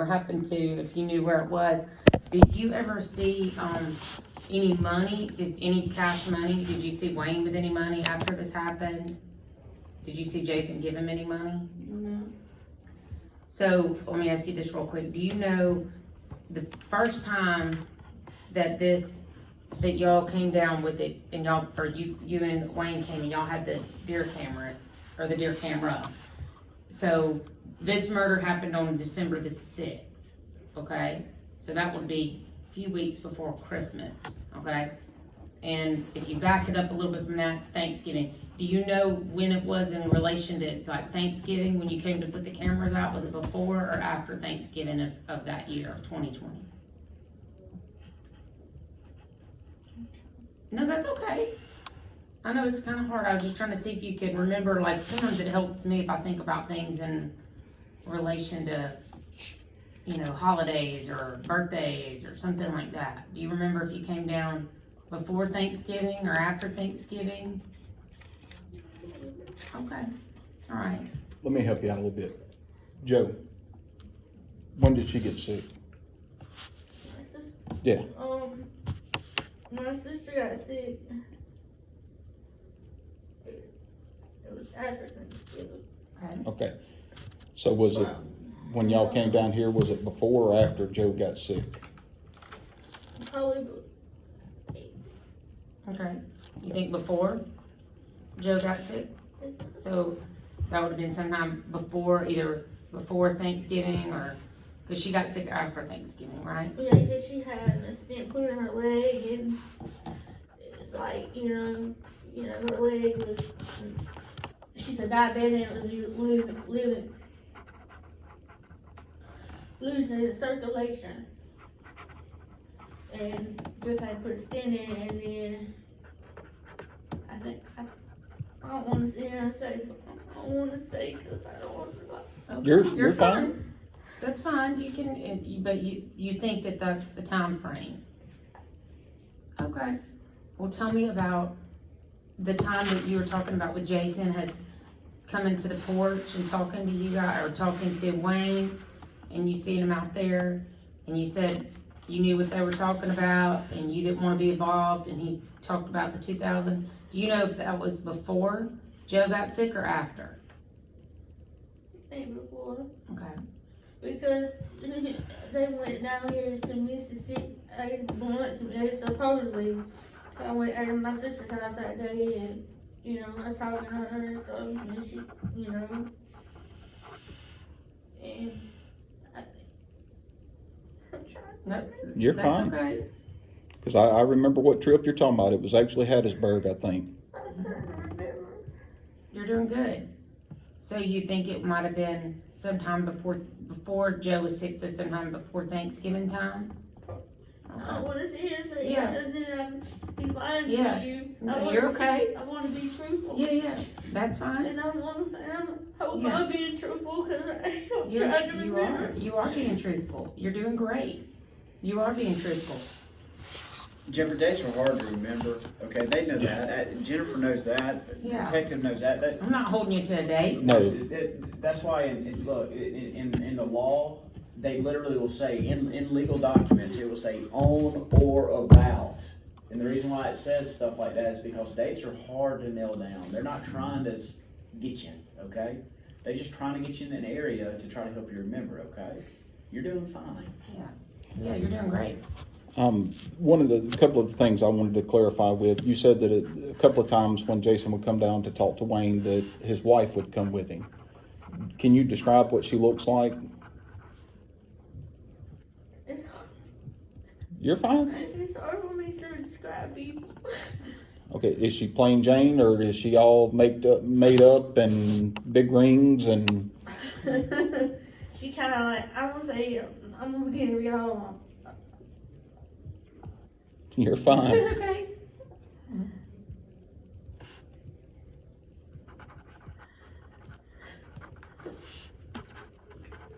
or happened to, if you knew where it was, did you ever see, any money, any cash money? Did you see Wayne with any money after this happened? Did you see Jason give him any money? No. So, let me ask you this real quick. Do you know the first time that y'all came down with it, and y'all, or you and Wayne came and y'all had the deer cameras, or the deer camera? So, this murder happened on December the 6th, okay? So that would be a few weeks before Christmas, okay? And if you back it up a little bit from that, it's Thanksgiving. Do you know when it was in relation to like Thanksgiving, when you came to put the cameras out? Was it before or after Thanksgiving of that year, of 2020? No, that's okay. I know it's kind of hard. I was just trying to see if you could remember, like, sometimes it helps me if I think about things in relation to, you know, holidays or birthdays or something like that. Do you remember if you came down before Thanksgiving or after Thanksgiving? Okay, all right. Let me help you out a little bit. Joe, when did she get sick? Yeah. My sister got sick. It was after Thanksgiving. Okay. Okay. So was it, when y'all came down here, was it before or after Joe got sick? Probably. Okay. You think before Joe got sick? So that would have been sometime before, either before Thanksgiving or, because she got sick after Thanksgiving, right? Yeah, because she had a stent put in her leg, and it's like, you know, her leg was, she's a diabetic, and was losing its circulation. And just had to put a stent in, and then I don't want to sit here and say, I don't want to say, because I don't want to. Okay. You're fine. That's fine, you can, but you think that that's the time frame. Okay, well, tell me about the time that you were talking about with Jason, has coming to the porch and talking to you guys, or talking to Wayne, and you seen him out there, and you said you knew what they were talking about, and you didn't want to be involved, and he talked about the 2000. Do you know if that was before Joe got sick or after? I think before. Okay. Because they went down here to Mississippi, they supposedly, I went at my sister's house that day, and, you know, I was talking to her and stuff, and she, you know, and I'm trying. No, You're that's fine. okay. Because I remember what trip you're talking about. It was actually Hattiesburg, I think. I'm trying to remember. You're doing good. So you think it might have been sometime before Joe was sick, so sometime before Thanksgiving time? I don't want to sit here and say, Yeah. and then I'd be lying Yeah. to you. No, you're okay. I want to be truthful. Yeah, that's fine. And I hope Yeah. I'm being truthful, because I'm You trying to remember. are being truthful. You're doing great. You are being truthful. Jennifer, dates are hard to remember, okay, they know that, Jennifer knows that, Yeah. detective knows that, I'm not holding you to a date. No. That's why, in the law, they literally will say, in legal documents, it will say on or about. And the reason why it says stuff like that is because dates are hard to nail down. They're not trying to get you, okay? They're just trying to get you in an area to try to help you remember, okay? You're doing fine. Yeah, you're doing great. One of the couple of things I wanted to clarify with, you said that a couple of times when Jason would come down to talk to Wayne, that his wife would come with him. Can you describe what she looks like? You're fine. It's hard for me to describe people. Okay, is she plain Jane, or is she all made up and big rings and? She kind of like, I would say, I'm gonna begin to y'all. You're fine. Okay.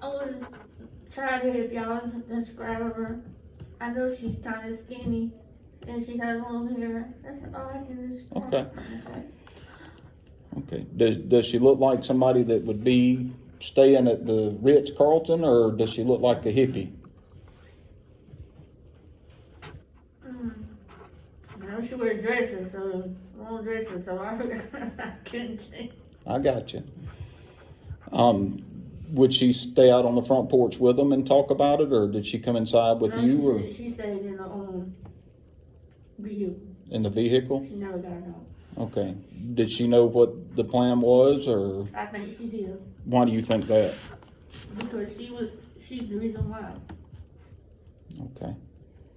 I want to try to help y'all describe her. I know she's kind of skinny, and she has long hair. That's all I can describe. Okay. Okay. Does she look like somebody that would be staying at the Ritz-Carlton, or does she look like a hippie? No, she wears dresses, so, long dresses, so I couldn't see. I got you. Would she stay out on the front porch with them and talk about it, or did she come inside with No, you, she or said- She stayed in the, vehicle. in the vehicle? She never got home. Okay. Did she know what the plan was, or I think she did, why do you think that? because she's the reason why. Okay.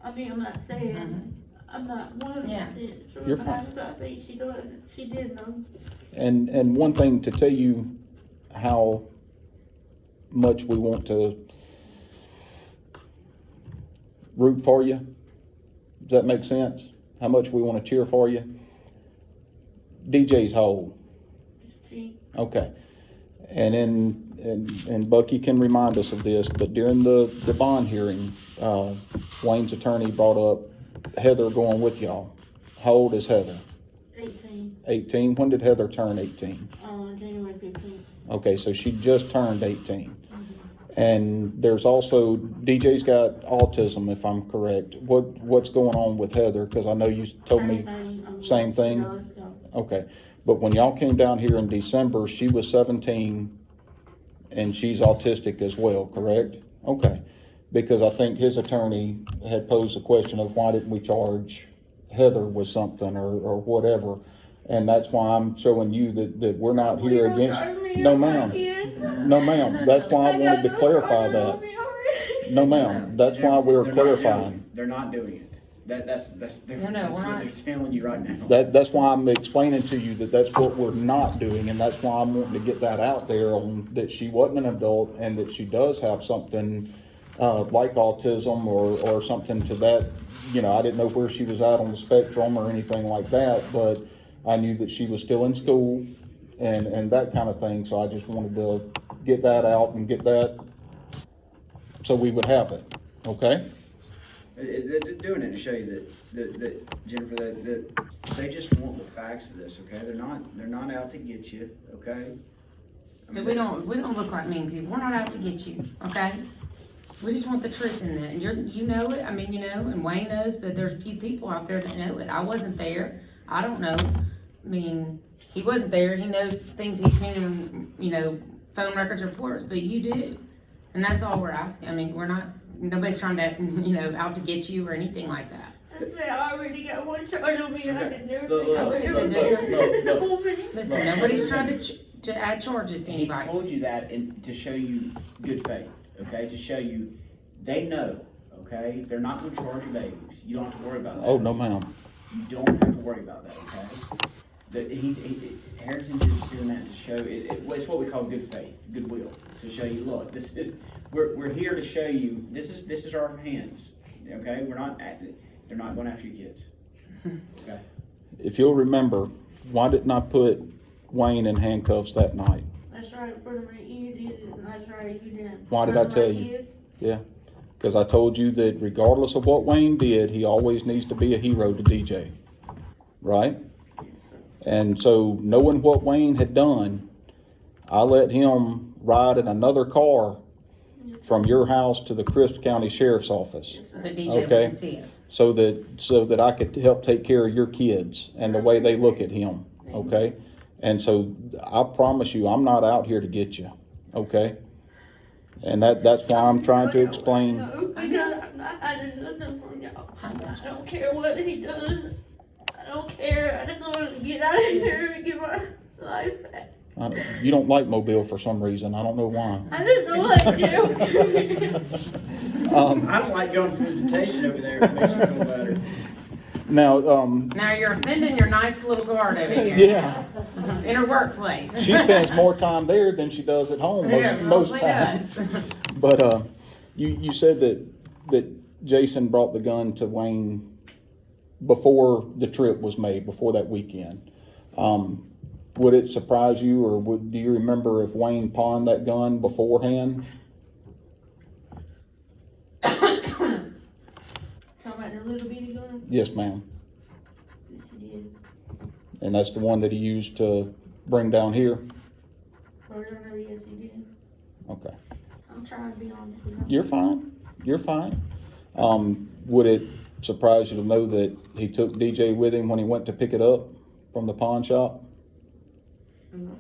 I mean, I'm not saying, I'm not 100% sure, You're but fine. I think she did know. And one thing to tell you how much we want to root for you. Does that make sense? How much we want to cheer for you? DJ's how old? She, Okay. And Bucky can remind us of this, but during the bond hearing, Wayne's attorney brought up Heather going with y'all. How old is Heather? 18, 18? When did Heather turn 18? on January 15th. Okay, so she just turned 18. And there's also, DJ's got autism, if I'm correct. What's going on with Heather? Because I know you told me, same thing? She does, so. okay. But when y'all came down here in December, she was 17 and she's autistic as well, correct? Okay. Because I think his attorney had posed the question of why didn't we charge Heather with something or whatever. And that's why I'm showing you that we're not here against. No, ma'am. No, ma'am. That's why I wanted to clarify that. No, ma'am. That's why we're They're not doing clarifying. it. They're not doing it. That's No, that's we're what not. they're telling you right now. That's why I'm explaining to you that that's what we're not doing, and that's why I'm wanting to get that out there on that she wasn't an adult and that she does have something like autism or something to that. You know, I didn't know where she was at on the spectrum or anything like that, but I knew that she was still in school and that kind of thing. So I just wanted to get that out and get that so we would have it. Okay? They're doing it to show you that Jennifer, that they just want the facts of this, okay? They're not out to get you, okay? I mean, But we don't look like mean people. We're not out to get you, okay? We just want the truth in that. And you know it, I mean, you know, and Wayne knows, but there's a few people out there that know it. I wasn't there. I don't know. I mean, he wasn't there. He knows things he's seen in, you know, phone records, reports, but you do. And that's all we're asking. I mean, nobody's trying to, you know, out to get you or anything like that. I said, I already got one charge on me, and I didn't never Look, think I would ever look, do look, the whole thing. Listen, nobody's trying to add charges to He anybody. told you that to show you good faith, okay? To show you, they know, okay? They're not gonna charge you babies. You don't have to worry about that. Oh, no, ma'am. You don't have to worry about that, okay? Harrison's just doing that to show, it's what we call good faith, goodwill, to show you, look, we're here to show you, this is our hands, okay? They're not going after your kids, okay? If you'll remember, why didn't I put Wayne in handcuffs that night? That's right, furthermore, you did it, and that's right, you didn't. Why did I tell you? Yeah, because I told you that regardless of what Wayne did, he always needs to be a hero to DJ, right? And so knowing what Wayne had done, I let him ride in another car from your house to the Crisp County Sheriff's Office. So the DJ Okay. wouldn't see it. So that I could help take care of your kids and the way they look at him, okay? And so I promise you, I'm not out here to get you, okay? And that's why I'm trying to explain. No, because I'm not hiding nothing from y'all. I don't care what he does. I don't care. I just want to get out of here and get my life back. You don't like Mobile for some reason. I don't know why. I just don't like you. I don't like going for visitation over there, if it makes you feel better. Now, Now you're offending your nice little guard over here. yeah, In her workplace. she spends more time there than she does at home most probably times. does. But you said that Jason brought the gun to Wayne before the trip was made, before that weekend. Would it surprise you, or do you remember if Wayne pawned that gun beforehand? Talking about the little bitty gun? Yes, ma'am. Yes, he did. And that's the one that he used to bring down here? Or I know, yes, he did. Okay. I'm trying to be honest with you. You're fine. You're fine. Would it surprise you to know that he took DJ with him when he went to pick it up from the pawn shop? Mm.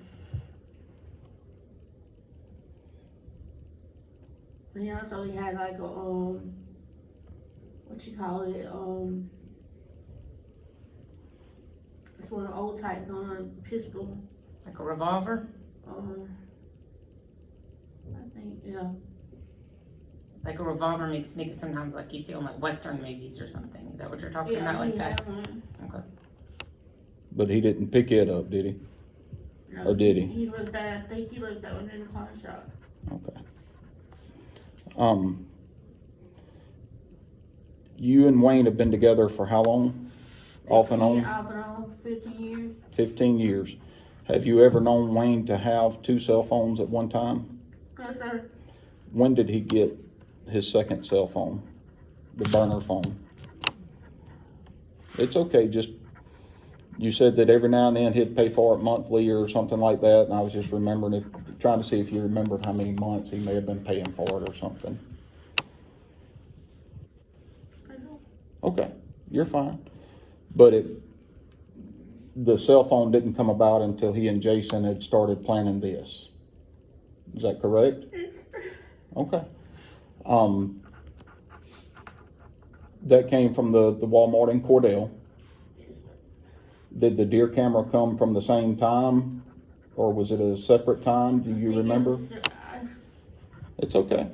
And he also had like a, what you call it, it's one of the old type gun, pistol, Like a revolver? I think, yeah. Like a revolver makes maybe sometimes like you see on like Western movies or something. Is that what you're talking Yeah, about, like he that? had one. Okay. But he didn't pick it up, did he? No, Or did he? He looked at, I think he looked at one in the pawn shop. Okay. You and Wayne have been together for how long? Off and on? Off and on, 15 years. 15 years. Have you ever known Wayne to have 2 cell phones at one time? No, sir. When did he get his second cell phone? The burner phone? It's okay, just, you said that every now and then he'd pay for it monthly or something like that, and I was just trying to see if you remembered how many months he may have been paying for it or something. I know. Okay, you're fine. But the cell phone didn't come about until he and Jason had started planning this. Is that correct? Okay. That came from the Walmart in Cordell. Did the deer camera come from the same time, or was it a separate time? Do you remember? It's okay.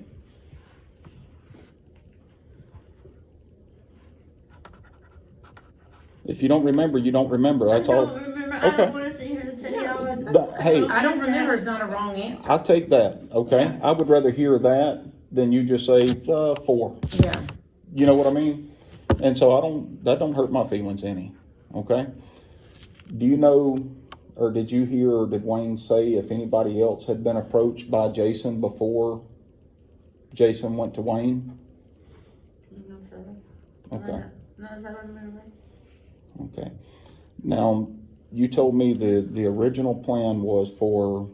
If you don't remember, you don't remember. That's I all. don't remember. Okay. I don't want to sit here and tell y'all. But, hey, I don't remember is not a wrong answer. I'll take that, okay? Yeah. I would rather hear that than you just say, 4. Yeah. You know what I mean? And so that don't hurt my feelings any, okay? Do you know, or did you hear, or did Wayne say if anybody else had been approached by Jason before Jason went to Wayne? No, sir. Okay, No, I don't remember. okay. Now, you told me the original plan was for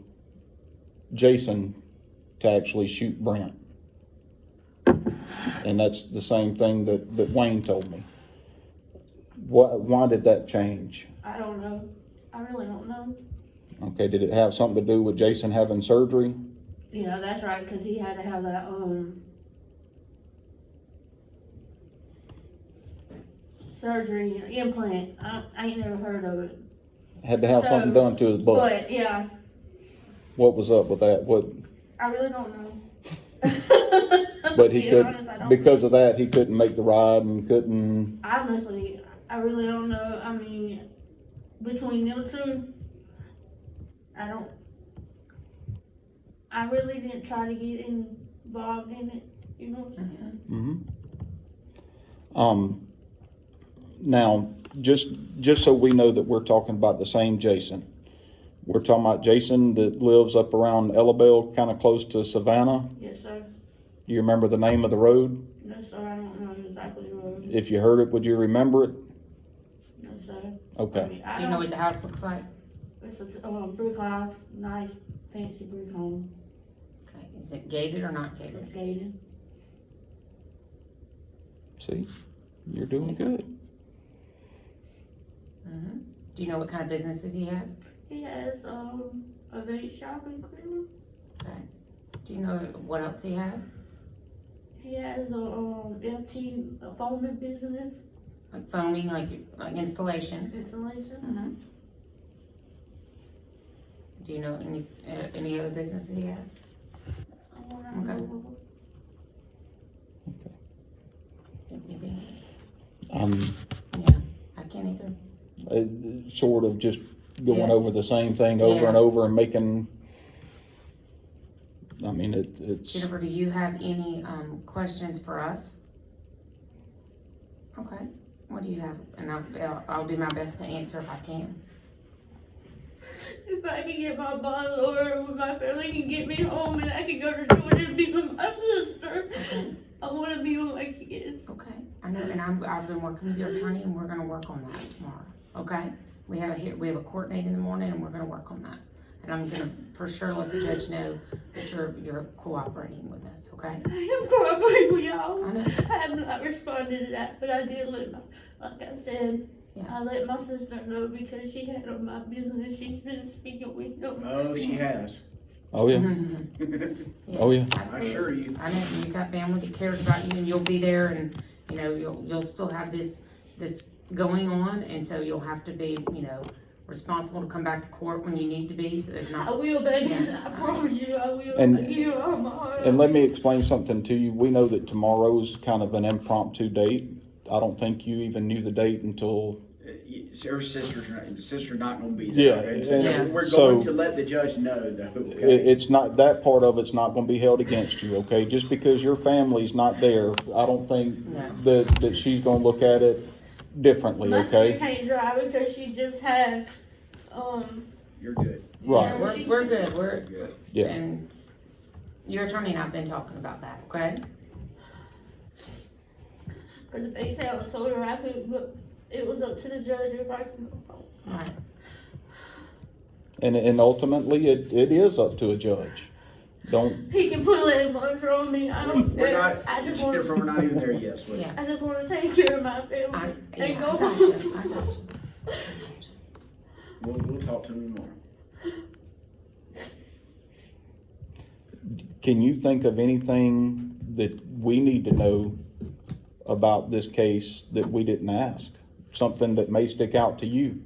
Jason to actually shoot Brent. And that's the same thing that Wayne told me. Why did that change? I don't know. I really don't know. Okay, did it have something to do with Jason having surgery? Yeah, that's right, because he had to have that, surgery, implant. I ain't never heard of it. Had to have So, something done to his butt. But, yeah, What was up with that? What? I really don't know. But he To be could, honest, I don't because of that, he couldn't make the ride and couldn't. Honestly, I really don't know. I mean, between them two, I really didn't try to get involved in it, you know what I'm saying? Now, just so we know that we're talking about the same Jason. We're talking about Jason that lives up around Ellabelle, kind of close to Savannah. Yes, sir. Do you remember the name of the road? No, sir, I don't know exactly the road. If you heard it, would you remember it? No, sir. Okay. I mean, Do you know what the house looks like? It's a brick house, nice, fancy brick home. Okay. Is it gated or not gated? It's gated. See, you're doing good. Mm-hmm. Do you know what kind of businesses he has? He has, a vape shop in Cleveland. Okay. Do you know what else he has? He has a, a foaming business, Like foaming, like installation? installation. Mm-hmm. Do you know any other businesses he has? Okay. Anything? Yeah, I can't either. Sort of just going Yeah. over the same thing over Yeah. and over and making. I mean, it's. Jennifer, do you have any, questions for us? Okay, what do you have? And I'll do my best to answer if I can. If I can get my bond or with my family can get me home and I can go to Georgia and be with my sister. Okay. I wanna be with my kids. Okay, I know, and I've been working with your attorney, and we're gonna work on that tomorrow, okay? We have a court date in the morning, and we're gonna work on that. and I'm gonna for sure let the judge know that you're cooperating with us, okay? I am cooperating with y'all. I know. I have not responded to that, but I did like I said, Yeah. I let my sister know because she had on my business. She's been speaking with them. Oh, she has. Oh, yeah. Mhm. Oh, yeah. I Absolutely. assure you. I know, you got family that cares about you, and you'll be there, and, you know, you'll still have this going on, and so you'll have to be, you know, responsible to come back to court when you need to be, so there's I not. will, baby. Yeah. I promise you, I will. And- I give you all my heart. And let me explain something to you. We know that tomorrow's kind of an impromptu date. I don't think you even knew the date until, Her sister's not gonna be Yeah, there. and We're so- going to let the judge know though, okay? it's not, that part of it's not gonna be held against you, okay? Just because your family's not there, I don't think No. that she's gonna look at it differently, My sister okay? can't drive because she just had, You're good. Right. you know, We're good, we're, Good. Yeah. and your attorney and I've been talking about that, okay? Cause the bank teller told her I could, but it was up to the judge if I could go home. Right. And ultimately, it is up to a judge. Don't, He can put leg monster on me. I don't We're care. not, I just Jennifer, want. we're not even there yet, sweetie. Yeah. I just want to take care of my I, family yeah, and go I got home. you, I got you. We'll talk to them tomorrow. can you think of anything that we need to know about this case that we didn't ask? Something that may stick out to you?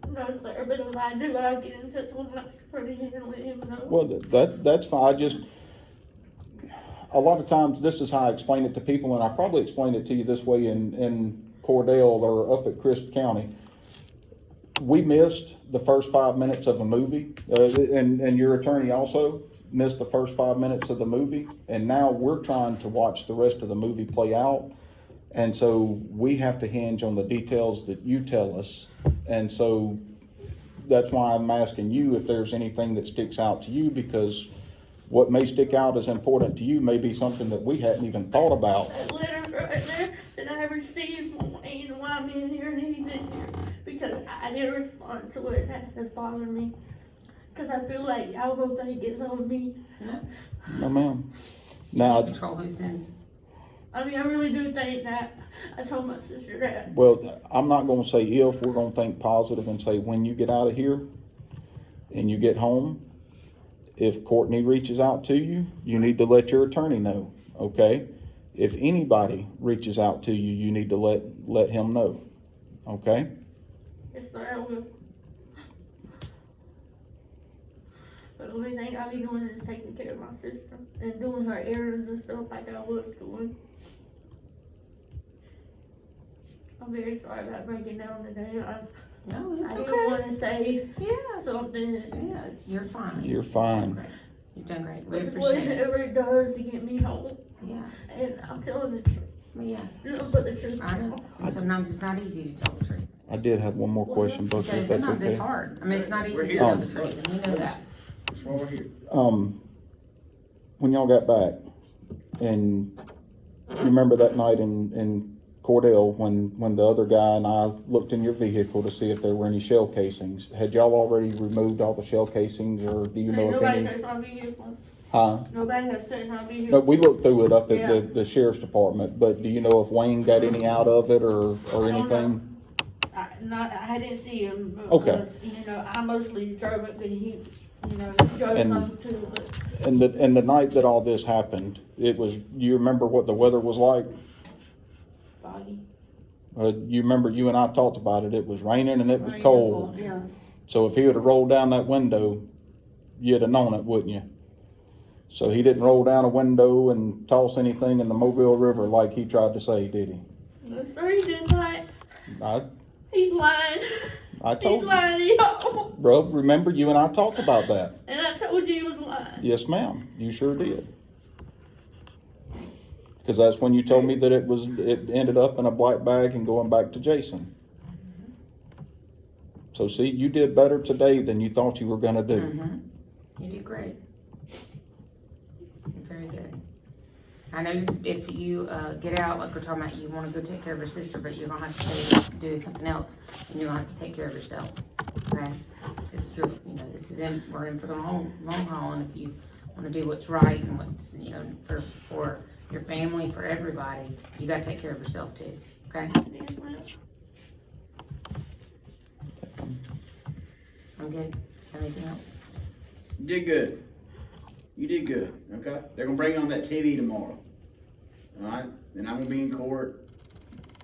No, sir, but if I do, I'll get in touch with my attorney and let him know. Well, that's fine. I just, a lot of times, this is how I explain it to people, and I probably explained it to you this way in Cordell or up at Crisp County. We missed the first 5 minutes of a movie, and your attorney also missed the first 5 minutes of the movie, and now we're trying to watch the rest of the movie play out. And so we have to hinge on the details that you tell us. And so that's why I'm asking you if there's anything that sticks out to you, because what may stick out as important to you may be something that we hadn't even thought about. That letter right there that I received from Wayne and why I'm in here and he's in here, because I didn't respond to it, that's bothering me. Cause I feel like y'all gonna think it's on me. No, ma'am. You Now, control who sends. I mean, I really do think that. I told my sister that. well, I'm not gonna say if, we're gonna think positive and say when you get out of here and you get home, if Courtney reaches out to you, you need to let your attorney know, okay? If anybody reaches out to you, you need to let him know, okay? Yes, sir, I will. But the only thing I be doing is taking care of my sister and doing her errands and stuff like I was doing. I'm very sorry about breaking down today. No, I it's didn't okay. wanna say Yeah, something. yeah, you're fine. You're fine. Great. You've done great, we But appreciate it. whatever it does to get me home, Yeah, and I'm telling the truth, yeah, nothing but the truth. I know, and sometimes it's not easy to tell the truth. I did have one more question, He Bucky, said if that's sometimes it's okay. hard, I mean, it's not easy We're to here. tell the truth, and we know that. That's why we're here. When y'all got back, and you remember that night in Cordell, when the other guy and I looked in your vehicle to see if there were any shell casings, had y'all already removed all the shell casings, or do you know if Nobody any? touched my vehicle. Huh? Nobody has touched my No, vehicle. we looked through it up at Yeah. the sheriff's department, but do you know if Wayne got any out of it or I don't anything? I didn't see him. Okay. You know, I mostly drove it, but he, you know, drove And- some too, but And the night that all this happened, it was, you remember what the weather was like? foggy. You remember you and I talked about it, it was raining and it was Rain, cold. Yeah. So if he would've rolled down that window, you'd have known it, wouldn't you? So he didn't roll down a window and toss anything in the Mobile River like he tried to say, did he? No, sir, he did not. He's lying. I He's told you. lying to y'all. Bro, remember you and I talked about that. And I told you he was lying. Yes, ma'am, you sure did. Cause that's when you told me that it ended up in a black bag and going back to Jason. So see, you did better today than you thought you were gonna do. Mhm. You did great. Very good. I know if you, get out, like we're talking about, you wanna go take care of your sister, but you're gonna have to do something else, and you're gonna have to take care of yourself, okay? Cause you're, you know, we're in for the long haul, and if you wanna do what's right and what's, you know, for your family, for everybody, you gotta take care of yourself too, okay? Yes, ma'am. I'm good. Anything else? You did good. You did good, okay? They're gonna bring it on that TV tomorrow. Alright? Then I'm gonna be in court.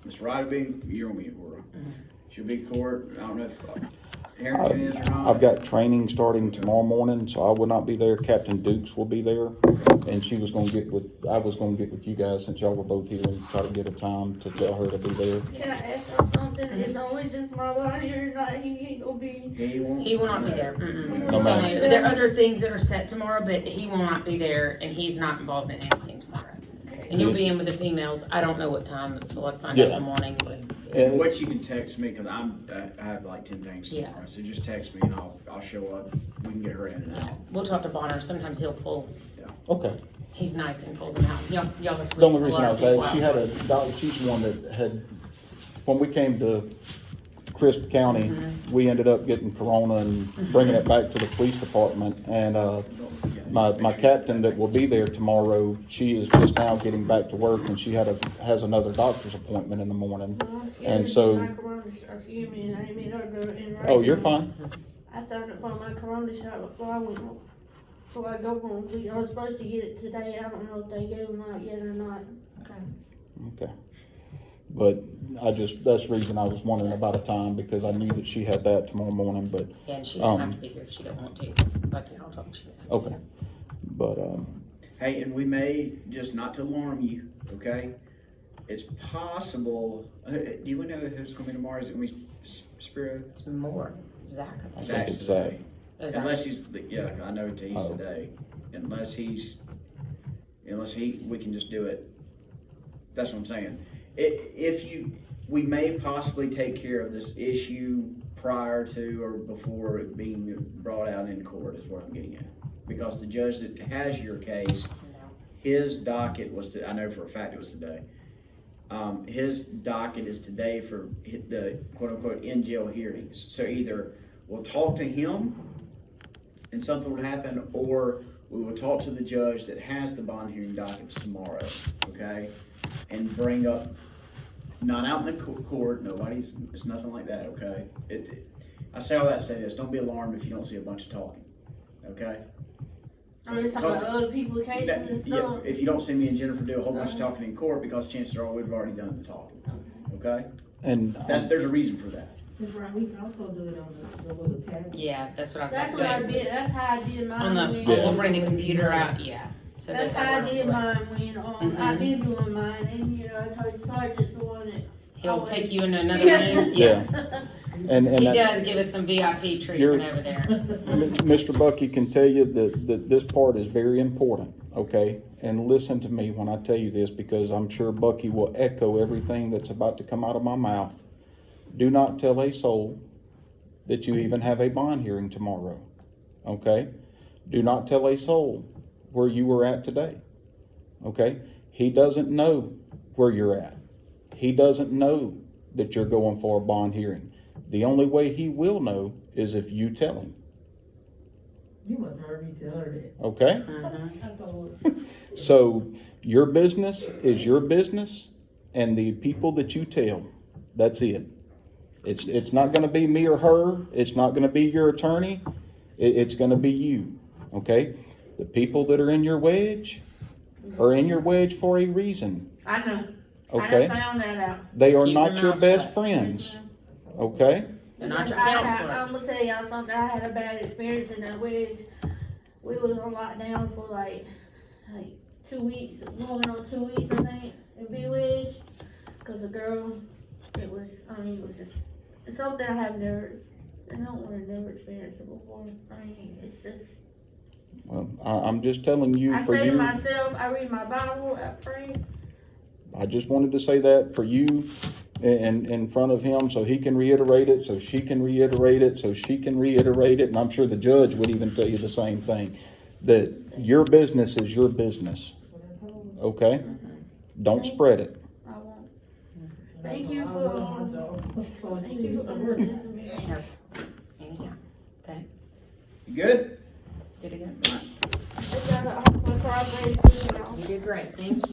Miss Ryder you're gonna be in court. Mhm. She'll be in court. I don't know if Harrington is or not. I've got training starting tomorrow morning, so I will not be there. Captain Dukes will be there. And I was gonna get with you guys since y'all were both here and try to get a time to tell her to be there. Can I ask her something? It's only just my body here tonight, he ain't gonna be. He will not be there. Mm-mm. No, It's ma'am. only- there are other things that are set tomorrow, but he will not be there, and he's not involved in anything tomorrow. And you'll be in with the females. I don't know what time, so I'll find out in the morning, but And What you can text me, cause I have like 10 things Yeah. tomorrow, so just text me and I'll show up. We can get her in and out. we'll talk to Bonner. Sometimes he'll pull, okay. he's nice and pulls them out. Y'all are The only reason I was asking, she had a doctor, she's the one that had, when we came to Crisp County, we ended up getting corona and bringing it back to the police department. And, my captain that will be there tomorrow, she is just now getting back to work and she has another doctor's appointment in the morning. And so- Excuse me, and I didn't mean to go in right Oh, you're now. fine. I signed up for my corona shot before I go home. I was supposed to get it today. I don't know if they gave them out yet or not. Okay. But that's the reason I was wondering about a time, because I knew that she had that tomorrow morning, but, Yeah, and she doesn't have to be here if she don't want to. But I'll talk to you. okay. But, Hey, and we may, just not to alarm you, okay? It's possible, do you know who's gonna be tomorrow? Is it gonna be Spiro? It's more. Zach, I think. Zach's it's Zach. today. Is Unless he's, yeah, I know he's Oh. today. Unless he, we can just do it. That's what I'm saying. We may possibly take care of this issue prior to or before it being brought out in court is what I'm getting at. Because the judge that has your case, his docket was, I know for a fact it was today. His docket is today for the quote-unquote in-jail hearings. So either we'll talk to him and something will happen, or we will talk to the judge that has the bond hearing dockets tomorrow, okay? And bring up, not out in the court, it's nothing like that, okay? I say all that to say this, don't be alarmed if you don't see a bunch of talking, okay? I'm just talking about other people's cases and Yeah, stuff. if you don't see me and Jennifer do a whole bunch of talking in court, because chances are we've already done the talking, okay? and There's a reason for that. That's right, we can also do it on the little tablet. Yeah, that's what I was That's gonna what I say. did. That's how I did On mine. the, when- we'll bring the computer out, yeah. So That's that how I works. did mine when, I've Mhm. been doing mine, and, you know, I told Sergeant's the one that. He'll take you in another room, yeah. and He that, does give us some VIP treatment over there. Mr. Bucky can tell you that this part is very important, okay? And listen to me when I tell you this, because I'm sure Bucky will echo everything that's about to come out of my mouth. Do not tell a soul that you even have a bond hearing tomorrow, okay? Do not tell a soul where you were at today, okay? He doesn't know where you're at. He doesn't know that you're going for a bond hearing. The only way he will know is if you tell him, You must have heard me tell her that. okay? Mhm. I told her. So your business is your business, and the people that you tell, that's it. It's not gonna be me or her, it's not gonna be your attorney, it's gonna be you, okay? The people that are in your wedge are in your wedge for a reason, I know. okay? I done found that out. They are Keep not your your mouth best shut. friends, okay? They're not your I'm counselor. gonna tell y'all something. I had a bad experience in that wedge. We was on lockdown for like 2 weeks, going on 2 weeks, I think, in B Wedge. Cause a girl, it was just, it's something I have never experienced it before. I mean, it's just, Well, I'm just telling you I for say to you, myself, I read my Bible, I pray. I just wanted to say that for you in front of him, so he can reiterate it, so she can reiterate it, so she can reiterate it, and I'm sure the judge would even tell you the same thing, that your business is your business, okay? Don't spread it. I won't. Thank you for understanding me. Anyhow. You good? Did it go? I got a, my car, You did great, thank you.